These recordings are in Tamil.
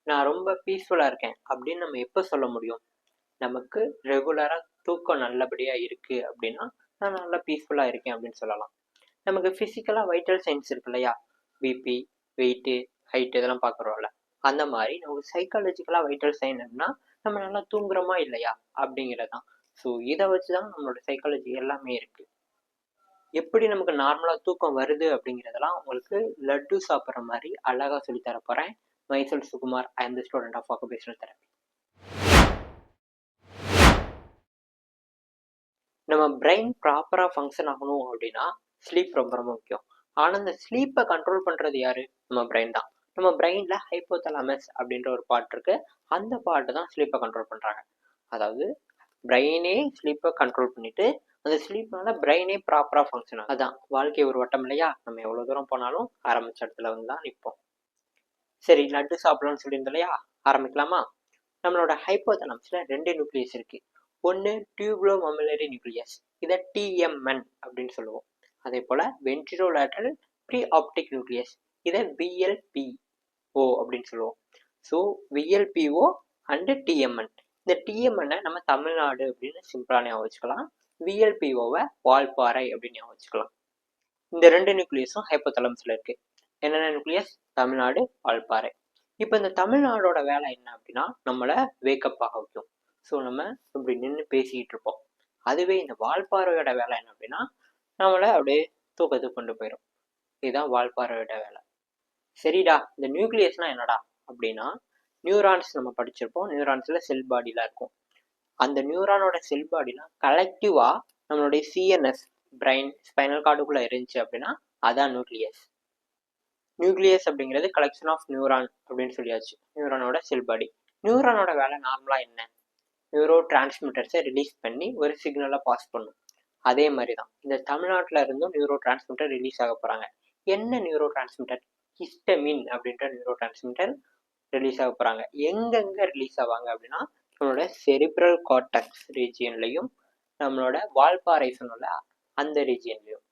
நான் ரொம்ப பீஸ்ஃபுல்லா இருக்கேன் அப்படின்னு நம்ம எப்போ சொல்ல முடியும்? நமக்கு ரெகுலரா தூக்கம் நல்லபடியா இருக்கு அப்படின்னா, நான் நல்லா பீஸ்ஃபுல்லா இருக்கேன் அப்படின்னு சொல்லலாம். நமக்கு பிசிக்கலா வைட்டல் சைன்ஸ் இருக்கு இல்லையா? பிபி, வெயிட்டு, ஹைட் இதெல்லாம் பார்க்குறோம்ல. அந்த மாதிரி நமக்கு சைக்காலஜிக்கலா வைட்டல் சைன் அப்படின்னா, நம்ம நல்லா தூங்குறோமா இல்லையா? அப்படிங்கிறது தான். ஸோ இதை வச்சு தான் நம்மளோட சைக்காலஜி எல்லாமே இருக்கு. எப்படி நமக்கு நார்மலா தூக்கம் வருது அப்படிங்கிறதெல்லாம் உங்களுக்கு லட்டு சாப்பிட்ற மாதிரி அழகா சொல்லித் தர போறேன். Myself Sukumar. I am the student of occupational therapy. நம்ம பிரெயின் ப்ராப்பரா ஃபங்க்ஷன் ஆகணும் அப்படின்னா ஸ்லீப் ரொம்ப ரொம்ப முக்கியம். ஆனா இந்த ஸ்லீப்பை கண்ட்ரோல் பண்றது யாரு? நம்ம பிரெயின் தான். நம்ம பிரெயின்ல ஹைப்போதலாமஸ் அப்படின்ற ஒரு பார்ட் இருக்கு. அந்த பார்ட் தான் ஸ்லீப்பை கண்ட்ரோல் பண்றாங்க. அதாவது பிரெயினே ஸ்லீப்பை கண்ட்ரோல் பண்ணிட்டு அந்த ஸ்லீப்னால பிரெயினே ப்ராப்பரா ஃபங்க்ஷன் ஆகும். அதான் வாழ்க்கை ஒரு வட்டம் இல்லையா? நம்ம எவ்வளவு தூரம் போனாலும் ஆரம்பிச்ச இடத்துல வந்து தான் நிற்போம். சரி, லட்டு சாப்பிடலாம்னு சொல்லியிருந்தோம் இல்லையா? ஆரம்பிக்கலாமா? நம்மளோட ஹைப்போதலாமஸ்ல 2 நியூக்ளியஸ் இருக்கு. ஒன்று டியூப்லோ மமிலரி நியூக்ளியஸ், இதை டிஎம்என் அப்படின்னு சொல்லுவோம். அதே போல வென்ட்ரிலோலேட்ரல் ப்ரீ ஆப்டிக் நியூக்ளியஸ், இதை விஎல்பிஓ அப்படின்னு சொல்லுவோம். So விஎல்பிஓ and டிஎம்என். இந்த டிஎம்என்னை நம்ம தமிழ்நாடு அப்படின்னு சிம்பிளா ஞாபகம் வச்சுக்கலாம். விஎல்பிஓவை வால்பாறை அப்படின்னு ஞாபகம் வச்சுக்கலாம். இந்த 2 நியூக்ளியஸும் ஹைப்போதலாமஸ்ல இருக்கு. என்னென்ன நியூக்ளியஸ்? தமிழ்நாடு, வால்பாறை. இப்போ இந்த தமிழ்நாடோட வேலை என்ன அப்படின்னா நம்மளை வேக்கப் ஆக வைக்கும். ஸோ நம்ம இப்படி நின்று பேசிக்கிட்டு இருப்போம். அதுவே இந்த வால்பாறையோட வேலை என்ன அப்படின்னா நம்மளை அப்படியே தூக்கத்துக்கு கொண்டு போயிடும். இதுதான் வால்பாறையோட வேலை. சரிடா, இந்த நியூக்ளியஸ்லாம் என்னடா அப்படின்னா நியூரான்ஸ் நம்ம படிச்சிருப்போம். நியூரான்ஸ்ல செல் பாடிலாம் இருக்கும். அந்த நியூரானோட செல் பாடிலாம் கலெக்டிவா நம்மளுடைய சிஎன்எஸ் பிரெயின் ஸ்பைனல் கார்டுக்குள்ள இருந்துச்சு அப்படின்னா அதான் நியூக்ளியஸ். நியூக்ளியஸ் அப்படிங்கிறது கலெக்ஷன் ஆஃப் நியூரான் அப்படின்னு சொல்லியாச்சு. நியூரானோட செல் பாடி. நியூரானோட வேலை நார்மலா என்ன? நியூரோ டிரான்ஸ்மிட்டர்ஸை ரிலீஸ் பண்ணி ஒரு சிக்னலை பாஸ் பண்ணும். அதே மாதிரி தான் இந்த தமிழ்நாட்டில் இருந்தும் நியூரோ டிரான்ஸ்மிட்டர் ரிலீஸ் ஆக போகிறாங்க. என்ன நியூரோ டிரான்ஸ்மிட்டர்? ஹிஸ்டமின் அப்படின்ற நியூரோ டிரான்ஸ்மிட்டர் ரிலீஸ் ஆக போகிறாங்க. எங்கெங்கே ரிலீஸ் ஆவாங்க அப்படின்னா நம்மளோட செரிப்ரல் கார்டெக்ஸ் ரீஜியன்லையும் நம்மளோட வால்பாறை சொன்னோம்ல அந்த ரீஜியன்லையும்.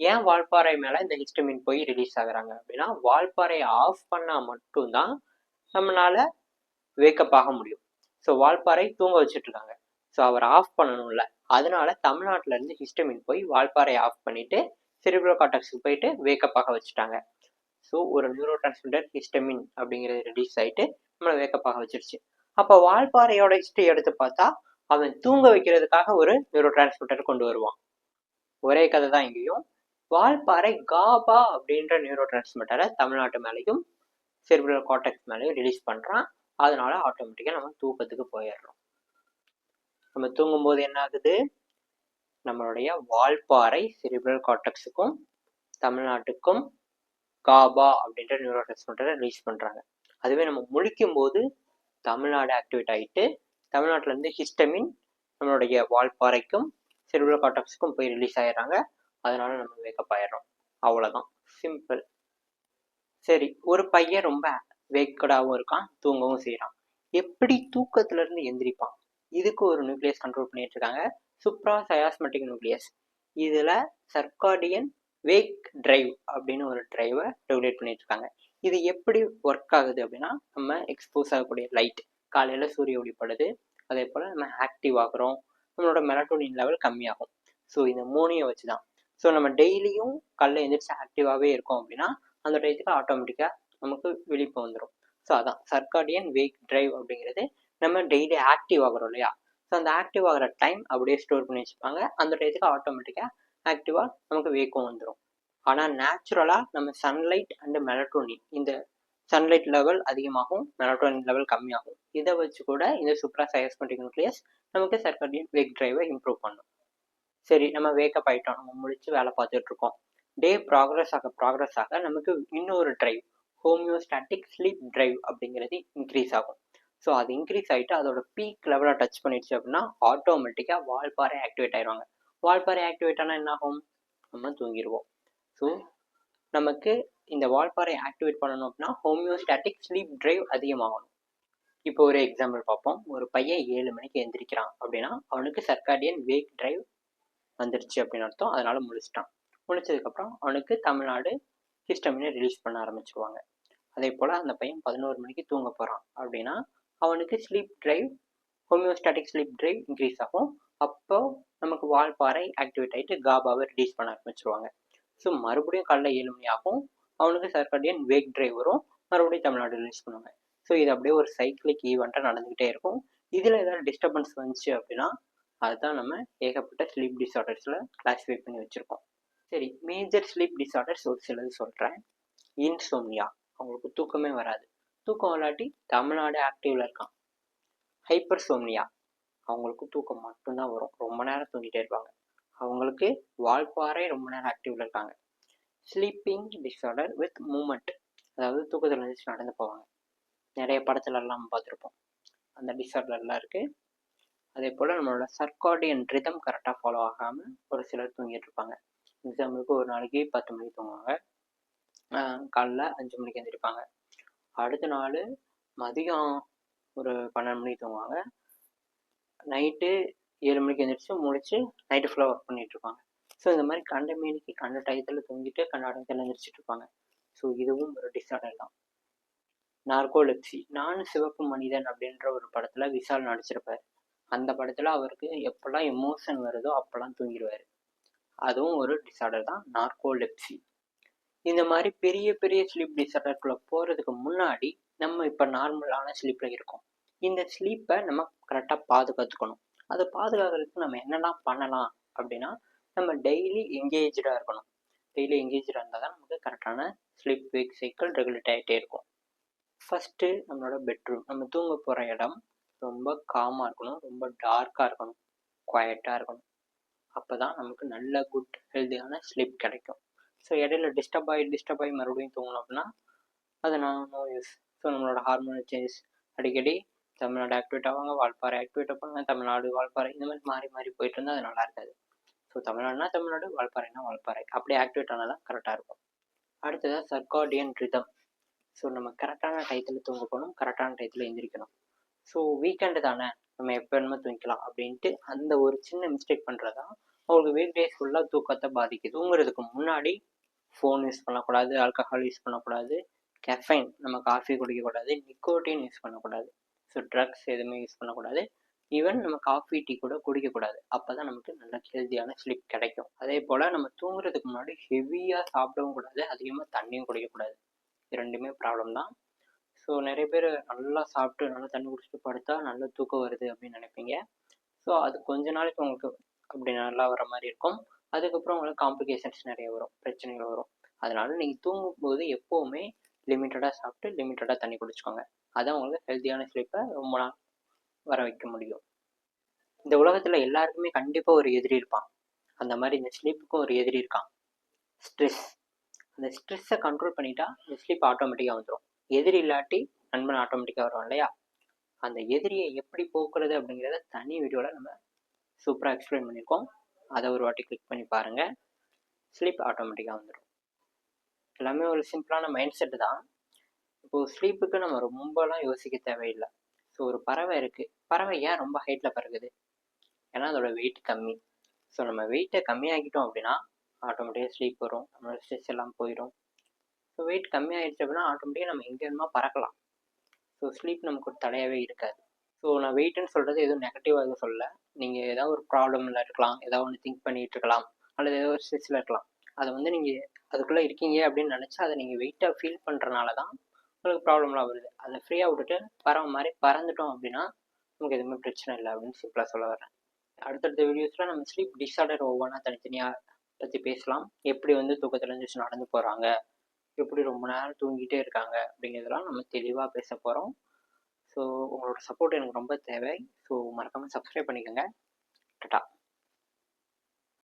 ஏன் வால்பாறை மேலே இந்த ஹிஸ்டமின் போய் ரிலீஸ் ஆகுறாங்க அப்படின்னா வால்பாறையை ஆஃப் பண்ணால் மட்டும்தான் நம்மளால வேக்கப் ஆக முடியும். ஸோ வால்பாறை தூங்க வச்சுட்டு இருக்காங்க. ஸோ அவர் ஆஃப் பண்ணணும்ல, அதனால தமிழ்நாட்டில இருந்து ஹிஸ்டமின் போய் வால்பாறையை ஆஃப் பண்ணிட்டு செரிப்ரல் கார்டெக்ஸ்க்கு போயிட்டு வேக்கப் ஆக வச்சுட்டாங்க. ஸோ ஒரு நியூரோ டிரான்ஸ்மிட்டர் ஹிஸ்டமின் அப்படிங்கிறது ரிலீஸ் ஆகிட்டு நம்மளை வேக்கப் ஆக வச்சிருச்சு. அப்போ வால்பாறையோட ஹிஸ்டரி எடுத்து பார்த்தா அவன் தூங்க வைக்கிறதுக்காக ஒரு நியூரோ டிரான்ஸ்மிட்டர் கொண்டு வருவான். ஒரே கதை தான் இங்கேயும். வால்பாறை காபா அப்படின்ற நியூரோ டிரான்ஸ்மிட்டரை தமிழ்நாட்டு மேலேயும் செரிப்ரல் கார்டெக்ஸ் மேலேயும் ரிலீஸ் பண்ணுறான். அதனால ஆட்டோமேட்டிக்காக நம்ம தூக்கத்துக்கு போயிடுறோம். நம்ம தூங்கும்போது என்ன ஆகுது? நம்மளுடைய வால்பாறை செரிப்ரல் கார்டெக்ஸுக்கும் தமிழ்நாட்டுக்கும் காபா அப்படின்ற நியூரோ டிரான்ஸ்மிட்டரை ரிலீஸ் பண்ணுறாங்க. அதுவே நம்ம முழிக்கும் போது தமிழ்நாடு ஆக்டிவேட் ஆகிட்டு தமிழ்நாட்டிலேருந்து ஹிஸ்டமின் நம்மளுடைய வால்பாறைக்கும் செரிப்ரல் கார்டெக்ஸுக்கும் போய் ரிலீஸ் ஆகிடுறாங்க. அதனால நம்ம வேக்கப் ஆயிடுறோம். அவ்வளோதான், சிம்பிள். சரி, ஒரு பையன் ரொம்ப வேக்கடாகவும் இருக்கான், தூங்கவும் செய்கிறான். எப்படி தூக்கத்துல இருந்து எந்திரிப்பான்? இதுக்கு ஒரு நியூக்ளியஸ் கண்ட்ரோல் பண்ணிட்டு இருக்காங்க, சுப்ரா சயாஸ்மெட்டிக் நியூக்ளியஸ். இதுல சர்க்காடியன் வேக் டிரைவ் அப்படின்னு ஒரு டிரைவை ரெகுலேட் பண்ணிட்டு இருக்காங்க. இது எப்படி ஒர்க் ஆகுது அப்படின்னா நம்ம எக்ஸ்போஸ் ஆகக்கூடிய லைட், காலையில சூரிய ஒளிப்படுது, அதே போல நம்ம ஆக்டிவ் ஆகுறோம், நம்மளோட மெலட்டோனின் லெவல் கம்மியாகும். ஸோ இந்த மூணையும் வச்சுதான். ஸோ நம்ம டெய்லியும் காலைல எந்திரிச்சு ஆக்டிவாகவே இருக்கோம் அப்படின்னா அந்த டயத்துக்கு ஆட்டோமேட்டிக்காக நமக்கு விழிப்பு வந்துடும். ஸோ அதான் சர்க்காடியன் வேக் டிரைவ் அப்படிங்கிறது. நம்ம டெய்லி ஆக்டிவ் ஆகிறோம் இல்லையா? ஸோ அந்த ஆக்டிவ் ஆகிற டைம் அப்படியே ஸ்டோர் பண்ணி வச்சுப்பாங்க. அந்த டயத்துக்கு ஆட்டோமேட்டிக்காக ஆக்டிவாக நமக்கு வேக்கம் வந்துடும். ஆனால் நேச்சுரலாக நம்ம சன்லைட் அண்டு மெலட்டோனின், இந்த சன்லைட் லெவல் அதிகமாகும், மெலட்டோனின் லெவல் கம்மியாகும். இதை வச்சு கூட இந்த சூப்ரா சயாஸ்மெட்டிக் நியூக்ளியஸ் நமக்கு சர்க்காடியன் வேக் டிரைவை இம்ப்ரூவ் பண்ணும். சரி, நம்ம வேக்கப் ஆகிட்டோம், நம்ம முடிச்சு வேலை பார்த்துட்டு இருக்கோம். டே ப்ராக்ரஸ் ஆக நமக்கு இன்னொரு டிரைவ், ஹோமியோஸ்டாட்டிக் ஸ்லீப் டிரைவ் அப்படிங்கிறது இன்க்ரீஸ் ஆகும். ஸோ அது இன்க்ரீஸ் ஆகிட்டு அதோட பீக் லெவலை டச் பண்ணிடுச்சு அப்படின்னா ஆட்டோமேட்டிக்காக வால்பாறை ஆக்டிவேட் ஆயிடுவாங்க. வால்பாறை ஆக்டிவேட் ஆனால் என்ன ஆகும்? நம்ம தூங்கிடுவோம். ஸோ நமக்கு இந்த வால்பாறை ஆக்டிவேட் பண்ணணும் அப்படின்னா ஹோமியோஸ்டாட்டிக் ஸ்லீப் டிரைவ் அதிகமாகணும். இப்போ ஒரு எக்ஸாம்பிள் பார்ப்போம். ஒரு பையன் 7 மணிக்கு எந்திரிக்கிறான் அப்படின்னா அவனுக்கு சர்க்காடியன் வேக் டிரைவ் வந்துருச்சு அப்படின்னு அர்த்தம். அதனால முழிச்சிட்டான். முழிச்சதுக்கப்புறம் அவனுக்கு தமிழ்நாடு ஹிஸ்டமினை ரிலீஸ் பண்ண ஆரம்பிச்சிருவாங்க. அதே போல் அந்த பையன் 11 மணிக்கு தூங்க போகிறான் அப்படின்னா அவனுக்கு sleep drive homeostatic sleep drive increase ஆகும். அப்போ நமக்கு வால்பாறை ஆக்டிவேட் ஆகிட்டு காபாவை ரிலீஸ் பண்ண ஆரம்பிச்சிருவாங்க. ஸோ மறுபடியும் காலைல 7 மணி ஆகும், அவனுக்கு சர்க்காடியன் வேக் டிரைவ் வரும், மறுபடியும் தமிழ்நாடு ரிலீஸ் பண்ணுவாங்க. ஸோ இது அப்படியே ஒரு சைக்கிளிக் ஈவெண்ட்டாக நடந்துக்கிட்டே இருக்கும். இதில் ஏதாவது டிஸ்டர்பன்ஸ் வந்துச்சு அப்படின்னா அதுதான் நம்ம ஏகப்பட்ட ஸ்லீப் டிஸார்டர்ஸில் கிளாஸிஃபை பண்ணி வச்சுருக்கோம். சரி, மேஜர் ஸ்லீப் டிஸார்டர்ஸ் ஒரு சிலது சொல்கிறேன். இன்சோம்னியா, அவங்களுக்கு தூக்கமே வராது. தூக்கம் இல்லாட்டி தமிழ்நாடு ஆக்டிவில் இருக்கான். ஹைப்பர்சோம்னியா, அவங்களுக்கு தூக்கம் மட்டும்தான் வரும், ரொம்ப நேரம் தூங்கிட்டே இருப்பாங்க. அவங்களுக்கு வால்பாறை ரொம்ப நேரம் ஆக்டிவில் இருக்காங்க. ஸ்லீப்பிங் டிஸார்டர் வித் மூமெண்ட், அதாவது தூக்கத்தில் இருந்துச்சு நடந்து போவாங்க. நிறைய படத்துலலாம் பார்த்துருப்போம், அந்த டிஸார்டர்லாம் இருக்குது. அதே போல் நம்மளோட சர்க்காடியன் ரிதம் கரெக்டாக ஃபாலோ ஆகாமல் ஒரு சிலர் தூங்கிட்டு இருப்பாங்க. எக்ஸாம்பிளுக்கு ஒரு நாளைக்கு 10 மணிக்கு தூங்குவாங்க, காலைல 5 மணிக்கு எழுந்திரிப்பாங்க. அடுத்த நாள் மதியம் ஒரு 12 மணிக்கு தூங்குவாங்க, நைட்டு 7 மணிக்கு எழுந்திரிச்சு முடிச்சு நைட்டு ஃபுல்லாக ஒர்க் பண்ணிகிட்டு இருப்பாங்க. ஸோ இந்த மாதிரி கண்ட மீனிக்கு கண்ட டயத்தில் தூங்கிட்டு கண்ட இடத்துல எழுந்திரிச்சிட்டு இருப்பாங்க. ஸோ இதுவும் ஒரு டிஸார்டர் தான். நார்கோலெப்சி, நான் சிவப்பு மனிதன் அப்படின்ற ஒரு படத்தில் விஷால் நடிச்சிருப்பார். அந்த படத்தில் அவருக்கு எப்போல்லாம் எமோஷன் வருதோ அப்போல்லாம் தூங்கிடுவார். அதுவும் ஒரு டிஸார்டர் தான், நார்கோலெப்சி. இந்த மாதிரி பெரிய பெரிய ஸ்லீப் டிஸார்டருக்குள்ளே போகிறதுக்கு முன்னாடி நம்ம இப்போ நார்மலான ஸ்லீப்பில் இருக்கோம். இந்த ஸ்லீப்பை நம்ம கரெக்டாக பாதுகாத்துக்கணும். அதை பாதுகாக்கிறதுக்கு நம்ம என்னெல்லாம் பண்ணலாம் அப்படின்னா, நம்ம டெய்லி எங்கேஜாக இருக்கணும். டெய்லி எங்கேஜாக இருந்தால் தான் நமக்கு கரெக்டான ஸ்லீப் வேக் சைக்கிள் ரெகுலேட் ஆகிட்டே இருக்கும். ஃபஸ்ட்டு நம்மளோட பெட்ரூம், நம்ம தூங்க போகிற இடம் ரொம்ப காமாக இருக்கணும், ரொம்ப டார்க்காக இருக்கணும், குவாய்ட்டாக இருக்கணும். அப்போ தான் நமக்கு நல்ல குட் ஹெல்த்தியான ஸ்லீப் கிடைக்கும். ஸோ இடையில டிஸ்டர்ப் ஆகி மறுபடியும் தூங்கணும் அப்படின்னா அது நோ யூஸ். ஸோ நம்மளோட ஹார்மோனல் சேஞ்சஸ் அடிக்கடி தமிழ்நாடு ஆக்டிவேட் ஆவாங்க, வால்பாறை ஆக்டிவேட் ஆவாங்க, தமிழ்நாடு வால்பாறை இந்த மாதிரி மாறி மாறி போயிட்டு இருந்தால் அது நல்லா இருக்காது. ஸோ தமிழ்நாடுனா தமிழ்நாடு, வால்பாறைனா வால்பாறை, அப்படி ஆக்டிவேட் ஆனால் தான் கரெக்டாக இருக்கும். அடுத்ததாக சர்க்காடியன் ரிதம். ஸோ நம்ம கரெக்டான டயத்தில் தூங்க போகணும், கரெக்டான டயத்தில் எழுந்திரிக்கணும். ஸோ வீக்கெண்டு தானே, நம்ம எப்போ வேணுமோ தூங்கிக்கலாம் அப்படின்ட்டு அந்த ஒரு சின்ன மிஸ்டேக் பண்ணுறதா அவங்களுக்கு வீக் டேஸ் ஃபுல்லாக தூக்கத்தை பாதிக்குது. தூங்குறதுக்கு முன்னாடி ஃபோன் யூஸ் பண்ணக்கூடாது, ஆல்கஹால் யூஸ் பண்ணக்கூடாது, கெஃபைன் நம்ம காஃபி குடிக்கக்கூடாது, நிக்கோட்டின் யூஸ் பண்ணக்கூடாது, ஸோ ட்ரக்ஸ் எதுவுமே யூஸ் பண்ணக்கூடாது. ஈவன் நம்ம காஃபி டீ கூட குடிக்கக்கூடாது. அப்போ தான் நமக்கு நல்ல ஹெல்த்தியான ஸ்லீப் கிடைக்கும். அதே போல் நம்ம தூங்குறதுக்கு முன்னாடி ஹெவியாக சாப்பிடவும் கூடாது, அதிகமாக தண்ணியும் குடிக்கக்கூடாது. இது ரெண்டுமே ப்ராப்ளம் தான். ஸோ நிறைய பேர் நல்லா சாப்பிட்டு நல்லா தண்ணி குடிச்சிட்டு படுத்தா நல்ல தூக்கம் வருது அப்படின்னு நினைப்பீங்க. ஸோ அது கொஞ்ச நாளைக்கு உங்களுக்கு அப்படி நல்லா வர மாதிரி இருக்கும். அதுக்கப்புறம் உங்களுக்கு காம்ப்ளிகேஷன்ஸ் நிறைய வரும், பிரச்சனைகள் வரும். அதனால நீங்கள் தூங்கும்போது எப்போவுமே லிமிட்டடாக சாப்பிட்டு லிமிட்டடாக தண்ணி குடிச்சுக்கோங்க. அதான் உங்களுக்கு ஹெல்த்தியான ஸ்லீப்பை ரொம்ப நாள் வர வைக்க முடியும். இந்த உலகத்தில் எல்லாருக்குமே கண்டிப்பாக ஒரு எதிரி இருப்பான். அந்த மாதிரி இந்த ஸ்லீப்புக்கும் ஒரு எதிரி இருக்கான், ஸ்ட்ரெஸ். அந்த ஸ்ட்ரெஸ்ஸை கண்ட்ரோல் பண்ணிட்டா இந்த ஸ்லீப் ஆட்டோமேட்டிக்காக வந்துடும். எதிரி இல்லாட்டி நண்பன் ஆட்டோமேட்டிக்காக வரும் இல்லையா? அந்த எதிரியை எப்படி போக்குறது அப்படிங்கிறத தனி வீடியோவில் நம்ம சூப்பராக எக்ஸ்பிளைன் பண்ணியிருக்கோம். அதை ஒரு வாட்டி கிளிக் பண்ணி பாருங்கள், ஸ்லீப் ஆட்டோமேட்டிக்காக வந்துடும். எல்லாமே ஒரு சிம்பிளான மைண்ட் செட்டு தான். இப்போது ஸ்லீப்புக்கு நம்ம ரொம்பலாம் யோசிக்க தேவையில்லை. ஸோ ஒரு பறவை இருக்குது, பறவை ஏன் ரொம்ப ஹைட்டில் பறக்குது? ஏன்னா அதோட வெயிட் கம்மி. ஸோ நம்ம வெயிட்டை கம்மியாக்கிட்டோம் அப்படின்னா ஆட்டோமேட்டிக்காக ஸ்லீப் வரும், நம்மளோட ஸ்ட்ரெஸ் எல்லாம் போயிடும். ஸோ வெயிட் கம்மியாகிடுச்சு அப்படின்னா ஆட்டோமேட்டிக்காக நம்ம எங்கே வேணுமா பறக்கலாம். ஸோ ஸ்லீப் நமக்கு ஒரு தடையாகவே இருக்காது. ஸோ நான் வெயிட்டுன்னு சொல்கிறது எதுவும் நெகட்டிவாக எதுவும் சொல்லலை. நீங்கள் ஏதாவது ஒரு ப்ராப்ளமில் இருக்கலாம், ஏதாவது ஒன்று திங்க் பண்ணிகிட்டு இருக்கலாம், அல்லது ஏதோ ஒரு ஸ்ட்ரெஸ்ஸில் இருக்கலாம். அதை வந்து நீங்கள் அதுக்குள்ளே இருக்கீங்க அப்படின்னு நினச்சா அதை நீங்கள் வெயிட்டாக ஃபீல் பண்ணுறனால தான் உங்களுக்கு ப்ராப்ளம்லாம் வருது. அதை ஃப்ரீயாக விட்டுட்டு பறவை மாதிரி பறந்துட்டோம் அப்படின்னா நமக்கு எதுவுமே பிரச்சனை இல்லை அப்படின்னு சிம்பிளாக சொல்ல வரேன். அடுத்தடுத்த வீடியோஸில் நம்ம ஸ்லீப் டிஸார்டர் ஒவ்வொன்றா தனித்தனியாக பற்றி பேசலாம். எப்படி வந்து தூக்கத்தில் இருந்துச்சு நடந்து போகிறாங்க, எப்படி ரொம்ப நேரம் தூங்கிட்டே இருக்காங்க அப்படிங்கிறதெல்லாம் நம்ம தெளிவாக பேச போகிறோம். ஸோ உங்களோட சப்போர்ட் எனக்கு ரொம்ப தேவை. ஸோ மறக்காமல் சப்ஸ்கிரைப் பண்ணிக்கோங்க. டாடா.